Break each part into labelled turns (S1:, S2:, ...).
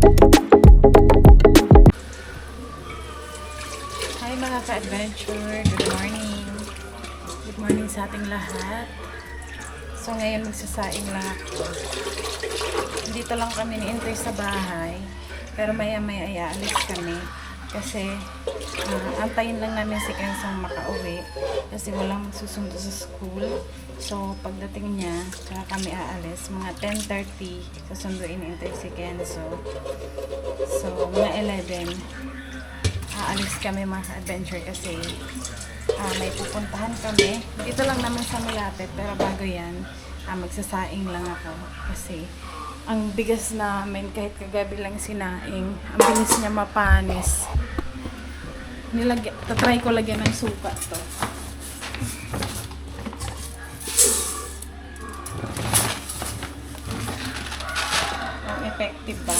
S1: Hi mga ka-adventure, good morning. Good morning sa ating lahat. So ngayon magsasaing lang ako. Dito lang kami ni-entry sa bahay. Pero maya-maya ay aalis kami. Kasi antayin lang namin si Kensong makauwi. Kasi walang magsusundo sa school. So pagdating niya, tsaka kami aalis. Mga 10:30, susunduin ni si Kenzo. So mga 11, aalis kami mga adventure kasi may pupuntahan kami. Dito lang naman sa malapit. Pero bago yan, magsasaing lang ako. Kasi ang bigas namin, kahit kagabi lang sinaing, ang bilis niya mapanis. Tatry ko lagyan ng suka to. Ang effective ba?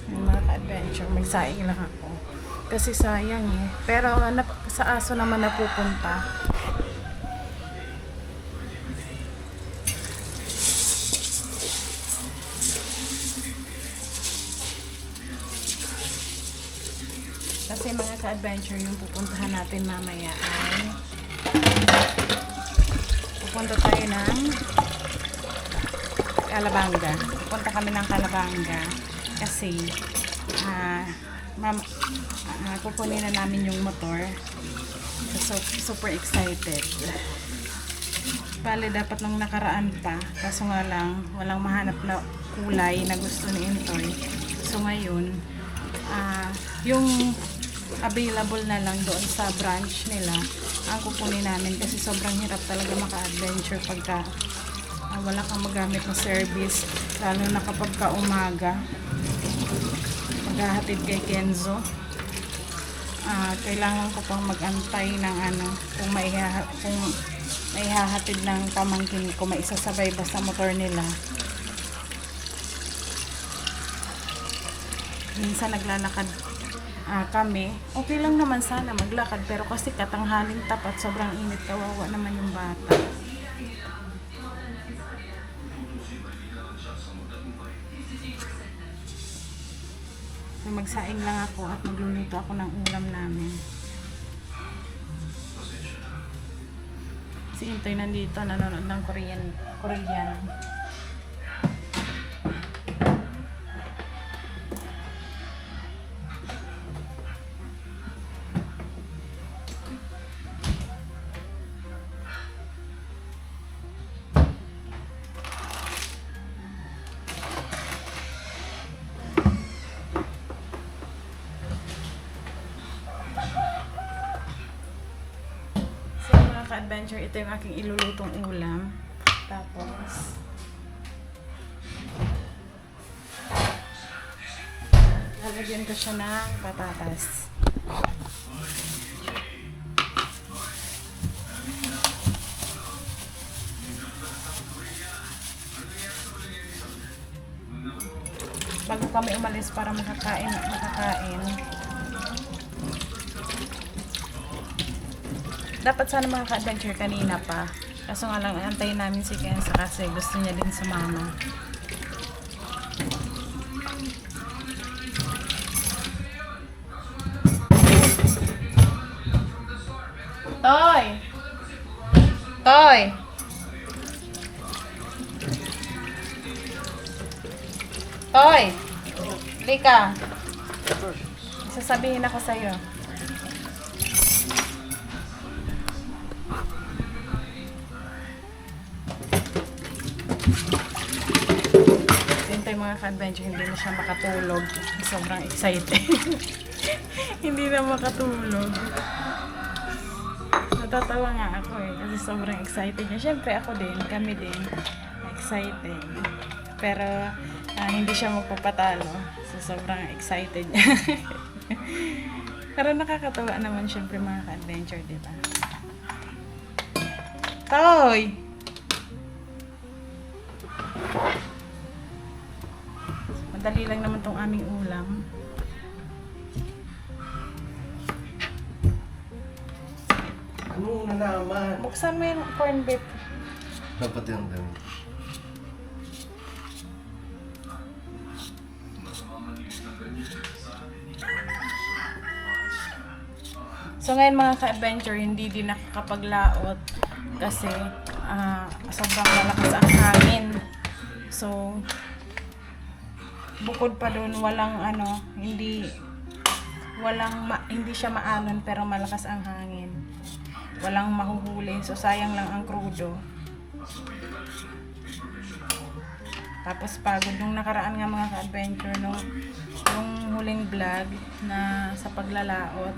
S1: Mga ka-adventure, magsaing lang ako. Kasi sayang eh. Pero sa aso naman napupunta. Kasi mga ka-adventure, yung pupuntahan natin mamaya ay pupunta tayo ng Calabanga. Pupunta kami ng Calabanga kasi kukunin na namin yung motor. So, super excited. Bale, dapat nung nakaraan pa. Kaso nga lang, walang mahanap na kulay na gusto ni Intoy. So, ngayon, yung available na lang doon sa branch nila ang kukunin namin kasi sobrang hirap talaga maka-adventure pagka wala kang magamit na service, lalo na kapag umaga maghahatid kay Kenzo. Kailangan ko pang mag-antay ng kung maihahatid ng pamangkin ko, maisasabay ba sa motor nila. Minsan naglalakad kami, okay lang naman sana maglakad, pero kasi katanghaling tapat, sobrang init, kawawa naman yung bata. So, magsaing lang ako at magluluto ako ng ulam namin. Si Intoy nandito, nanonood ng Korean. Adventure, ito yung aking ilulutong ulam. Tapos lalagyan ko siya ng patatas. Bago kami umalis para makakain. Dapat sana mga ka-adventure kanina pa. Kaso nga lang, antayin namin si Kenza kasi gusto niya din sumama. Toy! Toy! Toy! Lika! Sasabihin ako sa'yo. Mga ka-adventure, hindi na siya makatulog. Sobrang excited. Hindi na makatulog. Natatawa nga ako eh, kasi sobrang excited niya. Siyempre ako din, kami din excited. Pero hindi siya magpapatalo. So sobrang excited niya. Pero nakakatawa naman siyempre mga ka-adventure, diba? Toy! Madali lang naman tong aming ulam.
S2: Ano na naman?
S1: Buksan mo yung corn beef.
S2: Dapat yung dami.
S1: So ngayon mga ka-adventure, hindi din nakakapaglaot kasi sobrang malakas ang hangin. So bukod pa doon walang hindi siya maalon pero malakas ang hangin. Walang mahuhuli. So sayang lang ang krudo. Tapos pagod nung nakaraan nga mga ka-adventure yung huling vlog na sa paglalaot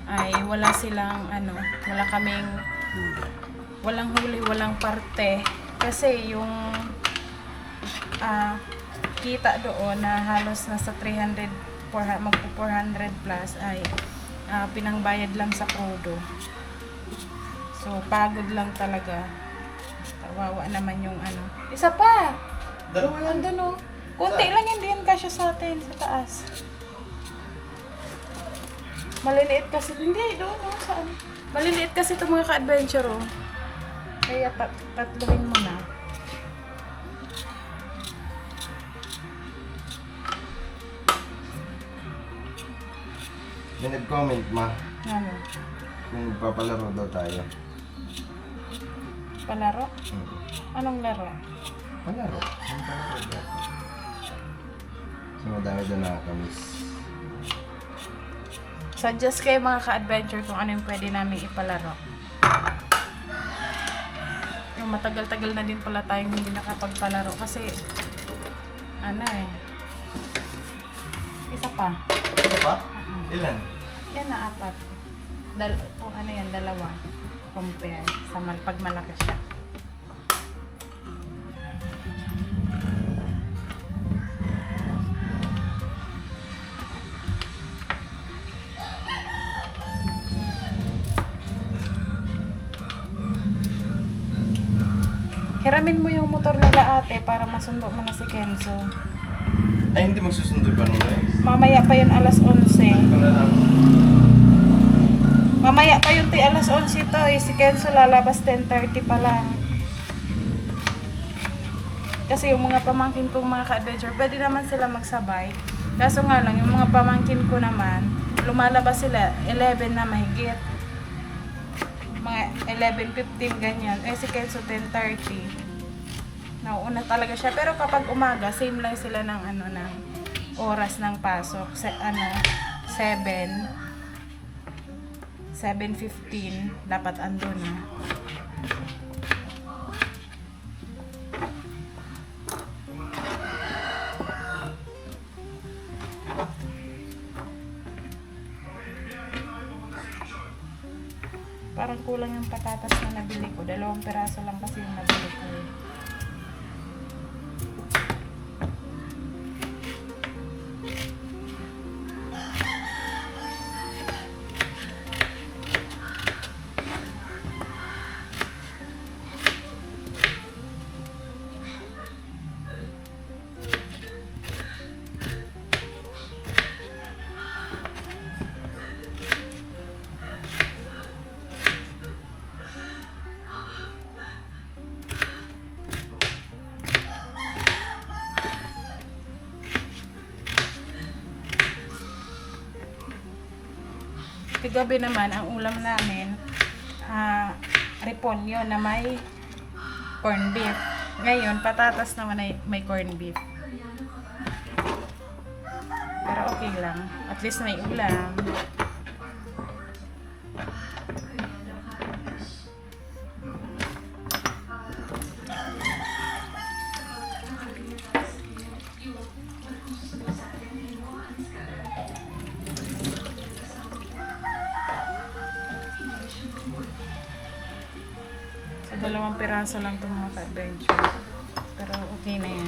S1: ay wala silang wala kaming walang huli, walang parte kasi yung kita doon na halos nasa 300 magpo 400 plus ay pinangbayad lang sa krudo. So pagod lang talaga. Kawawa naman yung isa pa. Andun konti lang hindi yan kasya sa atin sa taas. Maliliit kasi, hindi, doon, saan? Maliliit kasi itong mga ka-adventure, Kaya tatluhin mo na.
S2: May nag-comment ma,
S1: Ano?
S2: kung magpapalaro daw tayo.
S1: Palaro? Anong laro?
S2: Palaro? Ang palaro daw. So madami daw nakakamiss.
S1: Suggest kayo mga ka-adventure kung ano yung pwede namin ipalaro. Yung matagal-tagal na din pala tayong hindi nakapagpalaro kasi isa pa.
S2: Ano pa? Ilan?
S1: Yan na 4. Dalawa. Compare sa pag malaki siya. Hiramin mo yung motor nila ate para masundo mo na si Kenzo.
S2: Ay, hindi magsusundo ba nila?
S1: Mamaya pa yun alas 11.
S2: Ano lang?
S1: Mamaya pa yun alas 11 to. Si Kenzo lalabas 10:30 pa lang. Kasi yung mga pamangkin kong mga ka-adventure, pwede naman sila magsabay. Kaso nga lang, yung mga pamangkin ko naman, lumalabas sila 11 na mahigit. Mga 11:15 ganyan. Si Kenzo 10:30. Nauuna talaga siya. Pero kapag umaga, same lang sila ng ng oras ng pasok. 7:15 dapat andun na. Parang kulang yung patatas na nabili ko. 2 peraso lang kasi yung nabili ko. Kagabi naman, ang ulam namin, repolyo na may corn beef. Ngayon, patatas naman ay may corn beef. Pero okay lang. At least may ulam. So, 2 piraso lang itong mga ka-adventure. Pero okay na yan.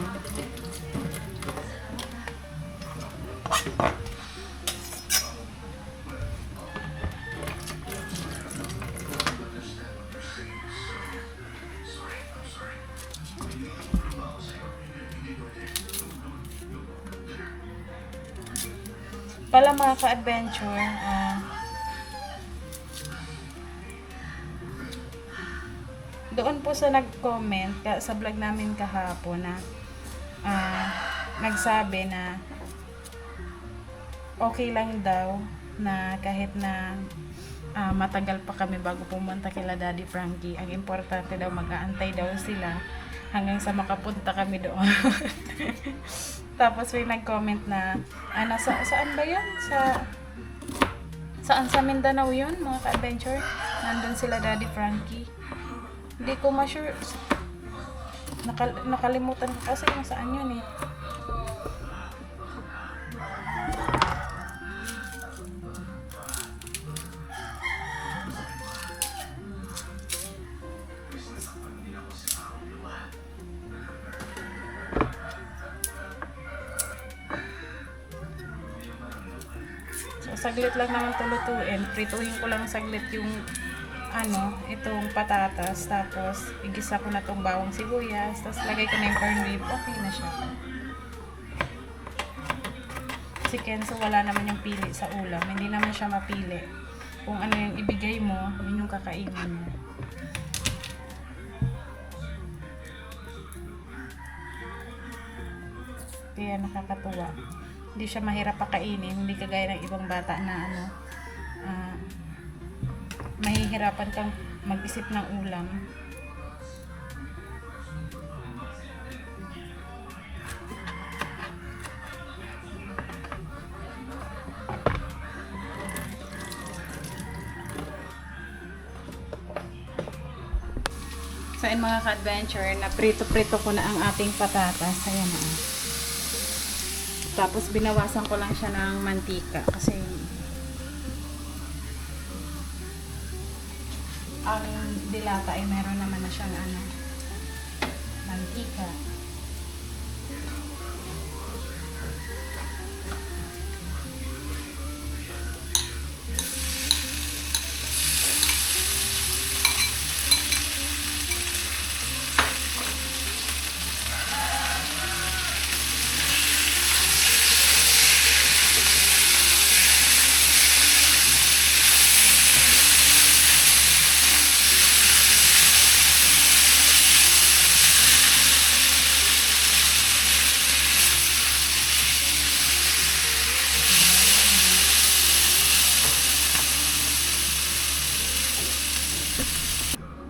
S1: Pala mga ka-adventure, doon po sa nag-comment sa vlog namin kahapon na nagsabi na okay lang daw na kahit na matagal pa kami bago pumunta kila Daddy Frankie. Ang importante daw, mag-aantay daw sila hanggang sa makapunta kami doon. Tapos may nag-comment na saan ba yun? Saan sa Mindanao yun, mga ka-adventure? Nandun sila Daddy Frankie. Hindi ko ma-sure. Nakalimutan ko kasi kung saan yun eh. So, saglit lang naman tulutuin. Prituhin ko lang saglit yung itong patatas. Tapos, igisa ko na itong bawang sibuyas. Tapos, lagay ko na yung corned beef. Okay na siya. Si Kenzo, wala naman yung pili sa ulam. Hindi naman siya mapili. Kung ano yung ibigay mo, yun yung kakainin mo. Kaya nakakatuwa. Hindi siya mahirap pakainin. Hindi kagaya ng ibang bata na mahihirapan kang mag-isip ng ulam. So, ayun mga ka-adventure, na prito-prito ko na ang ating patatas. Ayan na. Tapos, binawasan ko lang siya ng mantika kasi ang dilata ay meron naman na siyang mantika.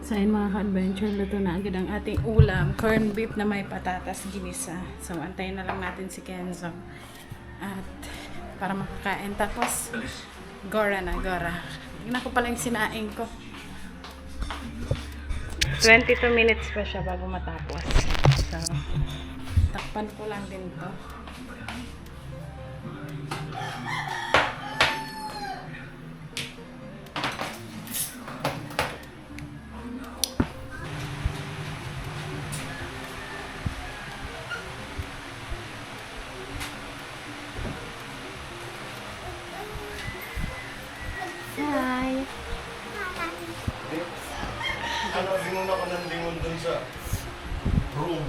S1: So, ayun mga ka-adventure, luto na agad ang ating ulam. Corned beef na may patatas ginisa. So, antayin na lang natin si Kenzo. At, para makakain. Tapos, gora na, gora. Tingnan ko pala yung sinaing ko. 22 minutes pa siya bago matapos. So, takpan ko lang din to. Hi!
S2: Lingon ako ng lingon dun sa room.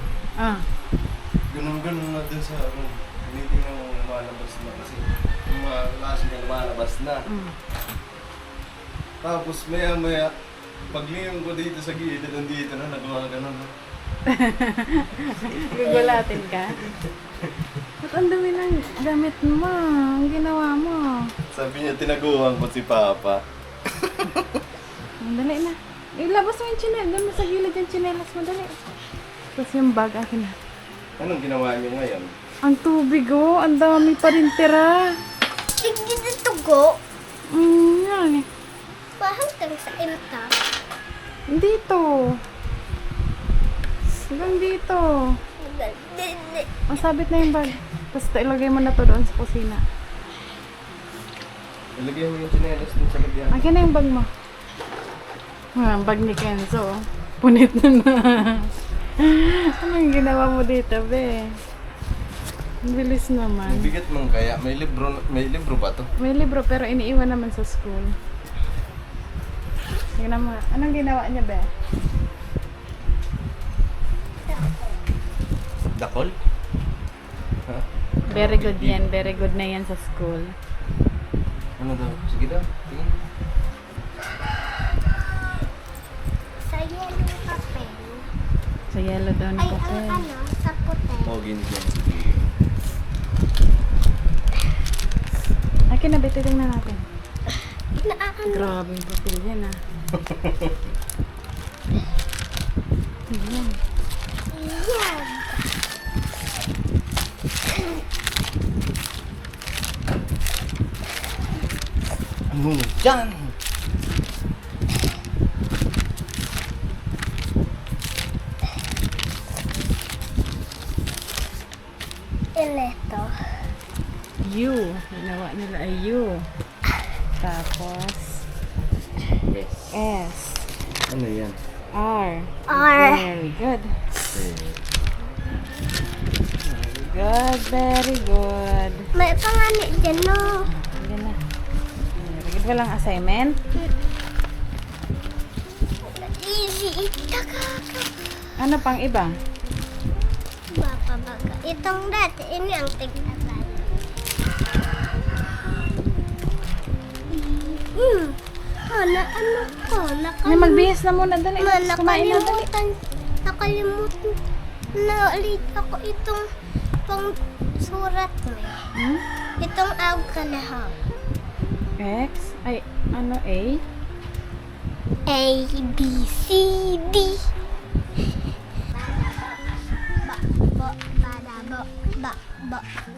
S2: Ganun-ganun na dun sa room. Hindi na lumalabas na kasi yung mga klase niya lumalabas na. Tapos maya-maya, paglingon ko dito sa gilid, nandito na, nagawa ganun.
S1: Gugulatin ka? Ba't ang dami ng damit mo? Ang ginawa mo?
S2: Sabi niya, tinaguhan ko si Papa.
S1: Dali na. Ilabas mo yung chinelas. Doon mo sa gilid yung chinelas mo. Dali. Tapos yung bag akin na.
S2: Anong ginawa niyo ngayon?
S1: Ang tubig oh. Ang dami pa rin tira.
S3: Hindi dito go.
S1: Yan eh.
S3: Pahantang sa imta.
S1: Dito. Hanggang dito. Masabit na yung bag. Tapos ilagay mo na to doon sa kusina.
S2: Ilagay mo yung chinelas dun sa lagyan.
S1: Akin na yung bag mo. Ang bag ni Kenzo. Punit na. Anong ginawa mo dito, be? Ang bilis naman.
S2: Bigat mong kaya. May libro ba to?
S1: May libro pero iniiwan naman sa school. Tingnan mo. Anong ginawa niya, be?
S2: Dakol? Ha?
S1: Very good yan. Very good na yan sa school.
S2: Ano daw? Sige daw. Tingin.
S3: Sa'yo yung kape.
S1: yellow daw na
S3: Ay, ang
S1: papel.
S3: ano, sa puti.
S2: Mogin ko.
S1: Ay, kinabit. Tingnan natin.
S3: Inaano.
S1: Grabe yung papel yan ah. Tingnan.
S3: Yan.
S2: Ano dyan?
S3: Ileto.
S1: U. Ginawa nila ay U. Tapos
S2: Yes.
S1: S.
S2: Ano yan?
S1: R.
S3: R.
S1: Very good. Good, very good.
S3: May pangani dyan, no?
S1: Yan na. Very good. Walang assignment?
S3: Easy.
S1: Ano pang iba?
S3: Baka. Itong dati, ini ang tignasan. Ano ko?
S1: Ay, magbihis na muna. Dali. Kumain na. Dali.
S3: Nakalimutan na ulit ako itong pang surat mo.
S1: Hmm?
S3: Itong alcohol.
S1: X? Ay, ano A?
S3: A, B, C, D.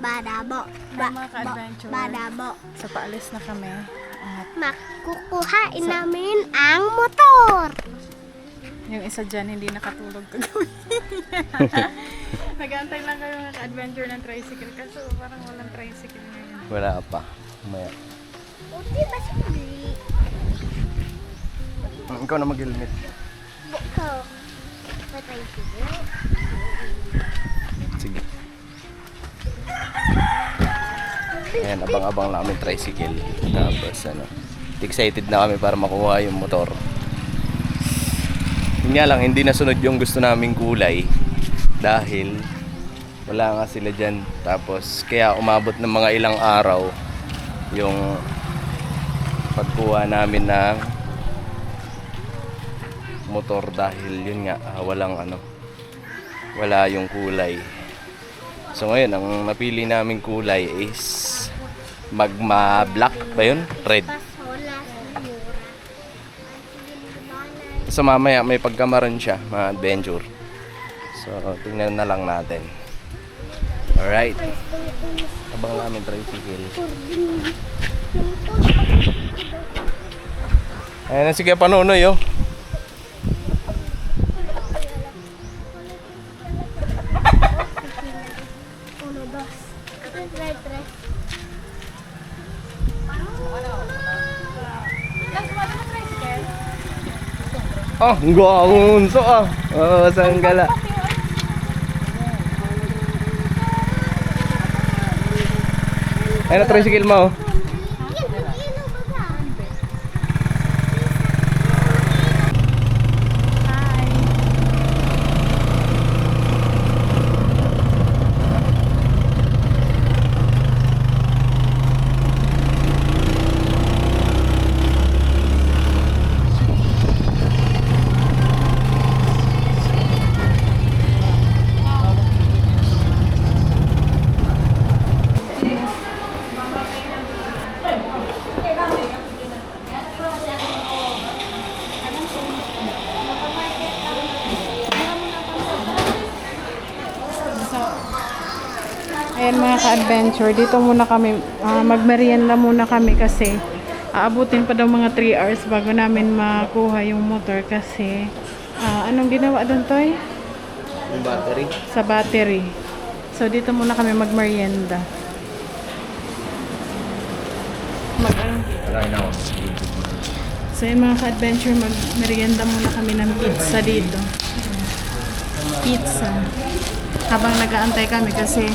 S3: Badabo.
S1: Mga ka-adventure.
S3: Badabo.
S1: So, paalis na kami. At
S3: Makukuhain namin ang motor.
S1: yung isa dyan, hindi nakatulog kagabi. Nag-aantay lang kayo mga ka-adventure ng tricycle. Kaso parang walang tricycle ngayon.
S2: Wala pa. Maya.
S3: Uti ba sili?
S2: Ikaw na mag-helmet.
S3: Buko. Patay sili.
S2: Sige. Ayan, abang-abang na kami tricycle. Tapos ano, excited na kami para makuha yung motor. Yun nga lang, hindi nasunod yung gusto naming kulay dahil wala nga sila dyan. Tapos kaya umabot ng mga ilang araw yung pagkuha namin ng motor dahil yun nga, wala yung kulay. So ngayon, ang napili naming kulay is magma black ba yun? Red.
S3: Pasola sigura.
S2: So mamaya may pagkamaroon siya, mga adventure. So tingnan na lang natin. Alright. Abang namin tricycle. Ayan na, sige, panunoy oh.
S3: Uno, dos. Tres, tres.
S2: Oh, ang gawunso ah. Oh, sanggala. Ayan na, tricycle mo oh.
S1: Ayan mga ka-adventure, dito muna kami, magmerienda muna kami kasi aabutin pa daw mga 3 hours bago namin makuha yung motor kasi anong ginawa doon, Toy?
S2: Yung battery.
S1: Sa battery. So dito muna kami magmerienda.
S2: Wala na ako.
S1: So yun mga ka-adventure, magmerienda muna kami ng pizza dito. Pizza. Habang nag-aantay kami kasi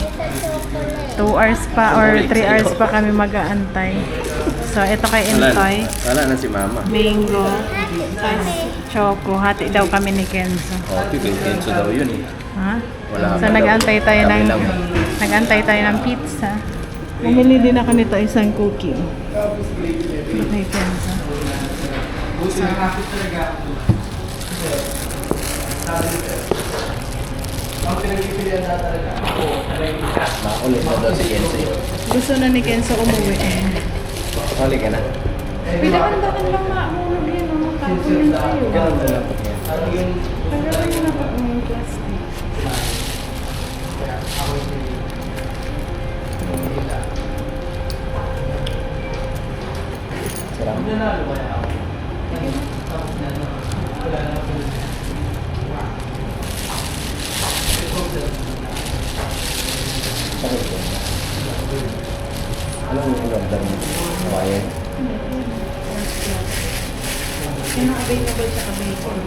S1: 2 hours pa or 3 hours pa kami mag-aantay. So ito kay Intoy,
S2: Wala na si Mama.
S1: Bingo, tapos Choco. Hati daw kami ni Kenzo.
S2: Oh, Kenzo daw yun eh.
S1: Ha?
S2: Wala
S1: So
S2: pa
S1: nag-aantay
S2: daw.
S1: tayo
S2: Kami
S1: ng
S2: lang.
S1: nag-aantay tayo ng pizza. Bumili din ako nito isang cookie. Ito kay Kenzo.
S2: Ang pinagpipilian na talaga ako, makulit na daw si Kenzie.
S1: Gusto na ni Kenzo umuwi eh.
S2: Hali ka na.
S1: Pinakandakan lang maulog yun, makakakunin tayo.
S2: Ganun na lang. Yung
S1: Tagalan mo na pa yung plastic.
S2: sarap. Sakit ko. Anong order mo? Hawaii?
S1: Sino available sa bacon?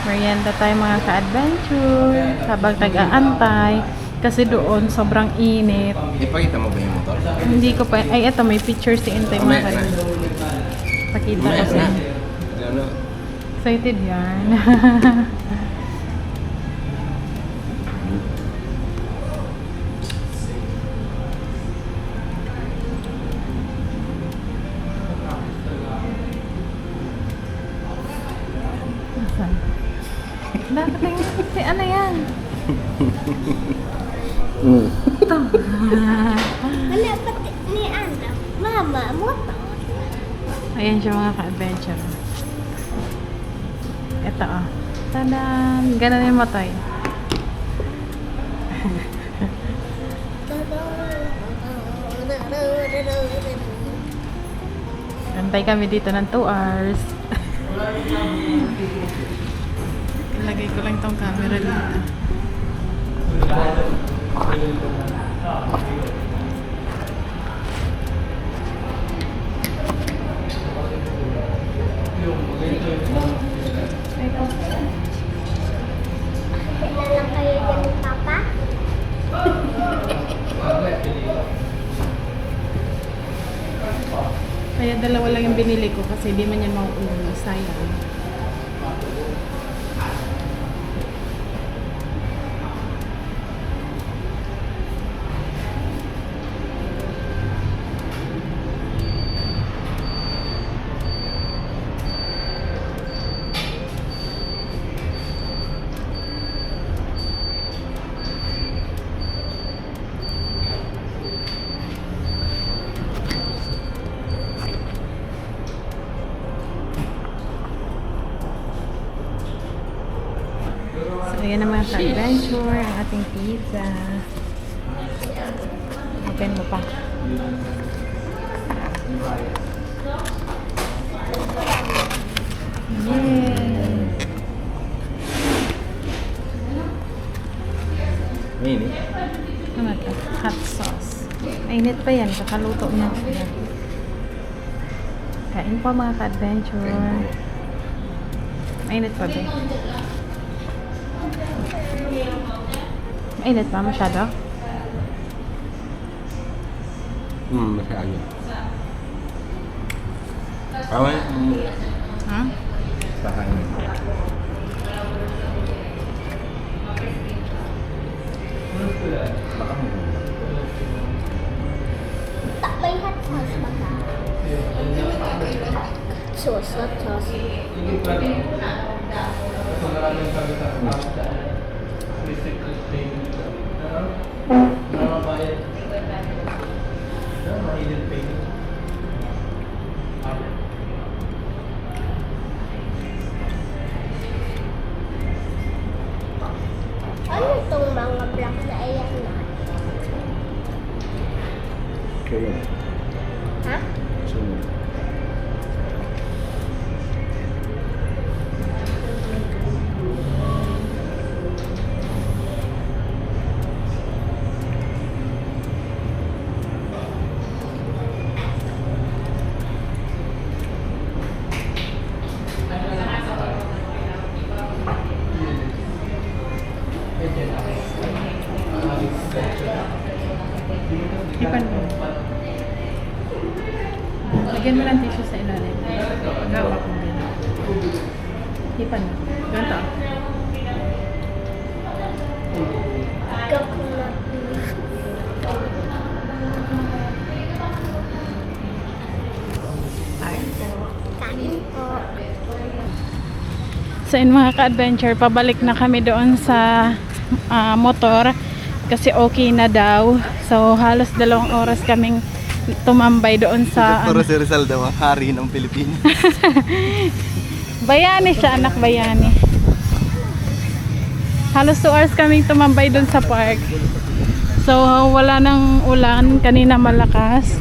S1: Merienda tayo mga ka-adventure habang nag-aantay kasi doon sobrang init.
S2: Ipakita mo ba yung motor?
S1: Hindi ko pa, ay eto may picture si Intay mga ka-adventure. Pakita ko sa inyo.
S2: Ano?
S1: Excited yan. Asan? Bakit yung si ano yan? Ito.
S3: Wala pati ni anak. Mama, motor.
S1: Ayan siya mga ka-adventure. Ito oh. Tadan! Ganun yung matoy. Antay kami dito ng 2 hours. Ilagay ko lang tong camera dito.
S3: Kailan lang kayo dyan ni Papa?
S1: Kaya dalawa lang yung binili ko kasi di man yan mauuwi. Sayang. So, ayan na mga ka-adventure, ang ating pizza. Open mo pa. Yay!
S2: Mainit.
S1: Ano ito? Hot sauce. Mainit pa yan, kakaluto niya. Kain po mga ka-adventure. Mainit pa ba? Mainit pa masyado?
S2: Masyado. Awan.
S1: Ha?
S2: Pakain.
S3: Tak may hot sauce ba ka? Sauce, hot sauce. Ano itong mga black na ayan na?
S2: Kaya.
S3: Ha?
S2: Sunod.
S1: Ipan mo. Lagyan mo ng tissue sa ilalim. Gawa kong ganyan. Hipan mo. Ganito.
S3: Coconut. Kanin po.
S1: So yun mga ka-adventure, pabalik na kami doon sa motor kasi okay na daw. So halos 2 oras kaming tumambay doon sa
S2: Pero si Rizal daw ang hari ng Pilipinas.
S1: Bayani siya, anak bayani. Halos 2 hours kaming tumambay doon sa park. So wala nang ulan, kanina malakas.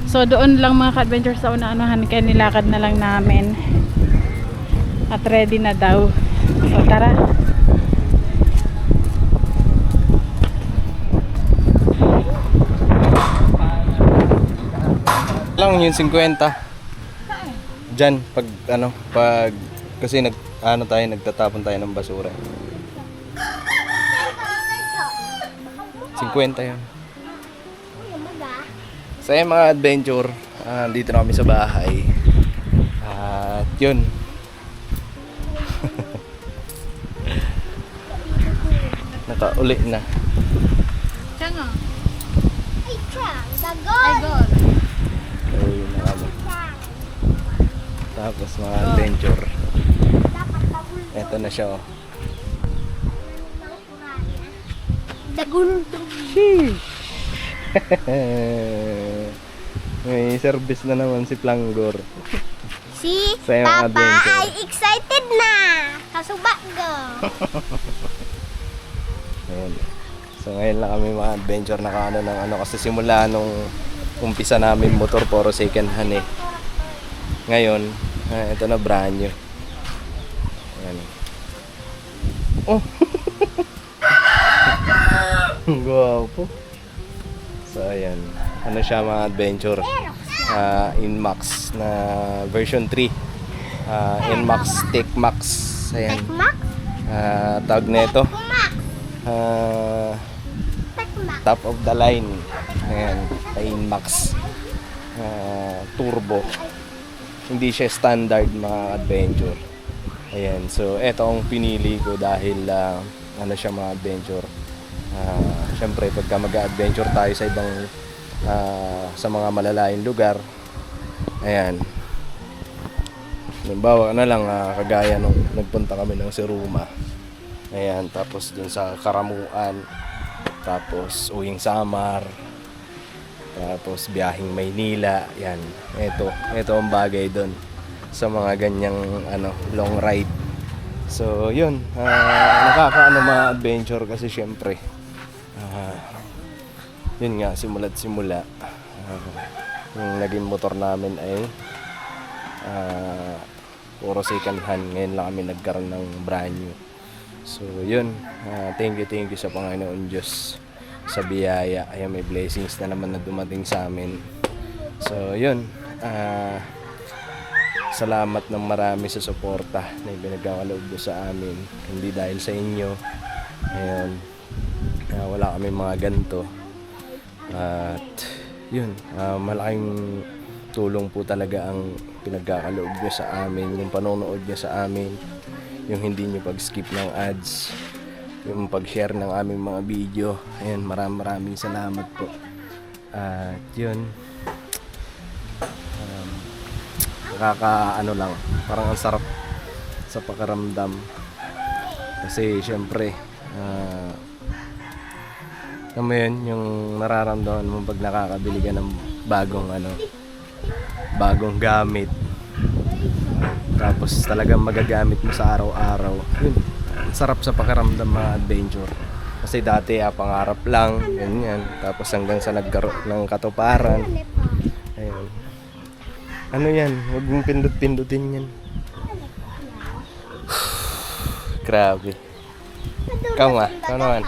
S1: So doon lang mga ka-adventure sa una-anuhan, kaya nilakad na lang namin. At ready na daw. So tara.
S2: Lang yung 50. Diyan pag kasi nagtatapon tayo ng basura. 50 yun. So yun mga adventure, dito na kami sa bahay. At yun. Nakauli na.
S1: Siya nga.
S3: Ay, Chang, dagon!
S2: Uwi na kami. Tapos mga adventure. Eto na siya oh.
S3: Dagon!
S2: May service na naman si Planggor.
S3: Si
S2: Sa iyong
S3: Papa
S2: adventure.
S3: ay excited na! Kasuba go!
S2: Ayan. So ngayon lang kami mga adventure nakaano ng ano kasi simula nung umpisa namin motor puro second hand eh. Ngayon, ito na brand new. Ayan. Oh. Gwapo. So ayan. Ano siya mga adventure? Inmax na version 3. Inmax Tech Max. Ayan.
S3: Tekmak?
S2: Tawag na ito.
S3: Tekmak! Tekmak!
S2: Top of the line. Ayan, Inmax Turbo. Hindi siya standard mga adventure. Ayan, so eto ang pinili ko dahil ano siya mga adventure. Syempre pagka mag-adventure tayo sa ibang sa mga malalayong lugar. Ayan. Halimbawa na lang kagaya nung nagpunta kami ng Siruma. Ayan, tapos dun sa Karamuan, tapos uwing Samar, tapos biyahing Maynila. Yan, ito ang bagay dun sa mga ganyang long ride. So yun, nakakaano mga adventure kasi syempre yun nga, simula't simula yung naging motor namin ay puro second hand. Ngayon lang kami nagkaroon ng brand new. So yun, thank you sa Panginoon Diyos sa biyaya. Ayan, may blessings na naman na dumating sa amin. So yun, salamat ng marami sa suporta na ibinagkakaloob mo sa amin. Hindi dahil sa inyo, ayun, wala kami mga ganito. At yun, malaking tulong po talaga ang pinagkakaloob nyo sa amin, yung panonood nyo sa amin, yung hindi nyo pag-skip ng ads, yung pag-share ng aming mga video. Ayan, maraming salamat po. At yun, nakakaano lang, parang ang sarap sa pakiramdam kasi syempre alam mo yun, yung nararamdaman mo pag nakakabili ka ng bagong gamit, tapos talagang magagamit mo sa araw-araw. Yun, ang sarap sa pakiramdam mga adventure kasi dati pangarap lang ganyan, tapos hanggang sa nagkaroon ng katuparan. Ayun, ano yan, huwag mong pindut-pindutin yan. Grabe. Ikaw nga, ikaw naman.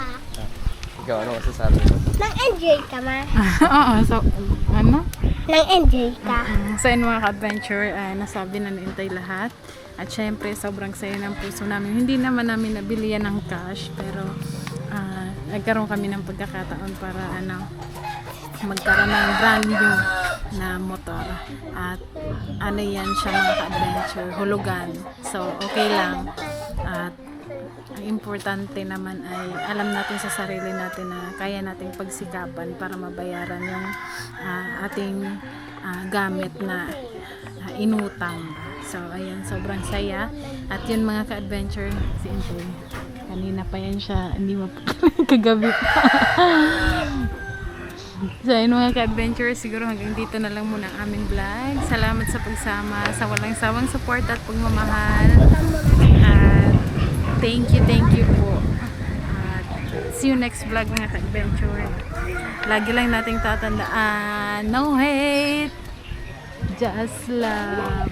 S2: Ikaw, ano masasabi mo?
S3: Nang-enjoy ka ma?
S1: Oo, so ano?
S3: Nang-enjoy ka?
S1: Sa inyo mga ka-adventure, nasabi na naintay lahat. At syempre, sobrang saya ng puso namin. Hindi naman namin nabili yan ng cash, pero nagkaroon kami ng pagkakataon para magkaroon ng brand new na motor. At ano yan siya mga ka-adventure, hulugan. So okay lang. At ang importante naman ay alam natin sa sarili natin na kaya nating pagsikapan para mabayaran yung ating gamit na inutang. So ayan, sobrang saya. At yun mga ka-adventure, si Intoy. Kanina pa yan siya, hindi kagabi pa. So ayun mga ka-adventure, siguro hanggang dito na lang muna ang aming vlog. Salamat sa pagsama, sa walang sawang support at pagmamahal. At thank you po. At see you next vlog mga ka-adventure. Lagi lang nating tatandaan, no hate, just love.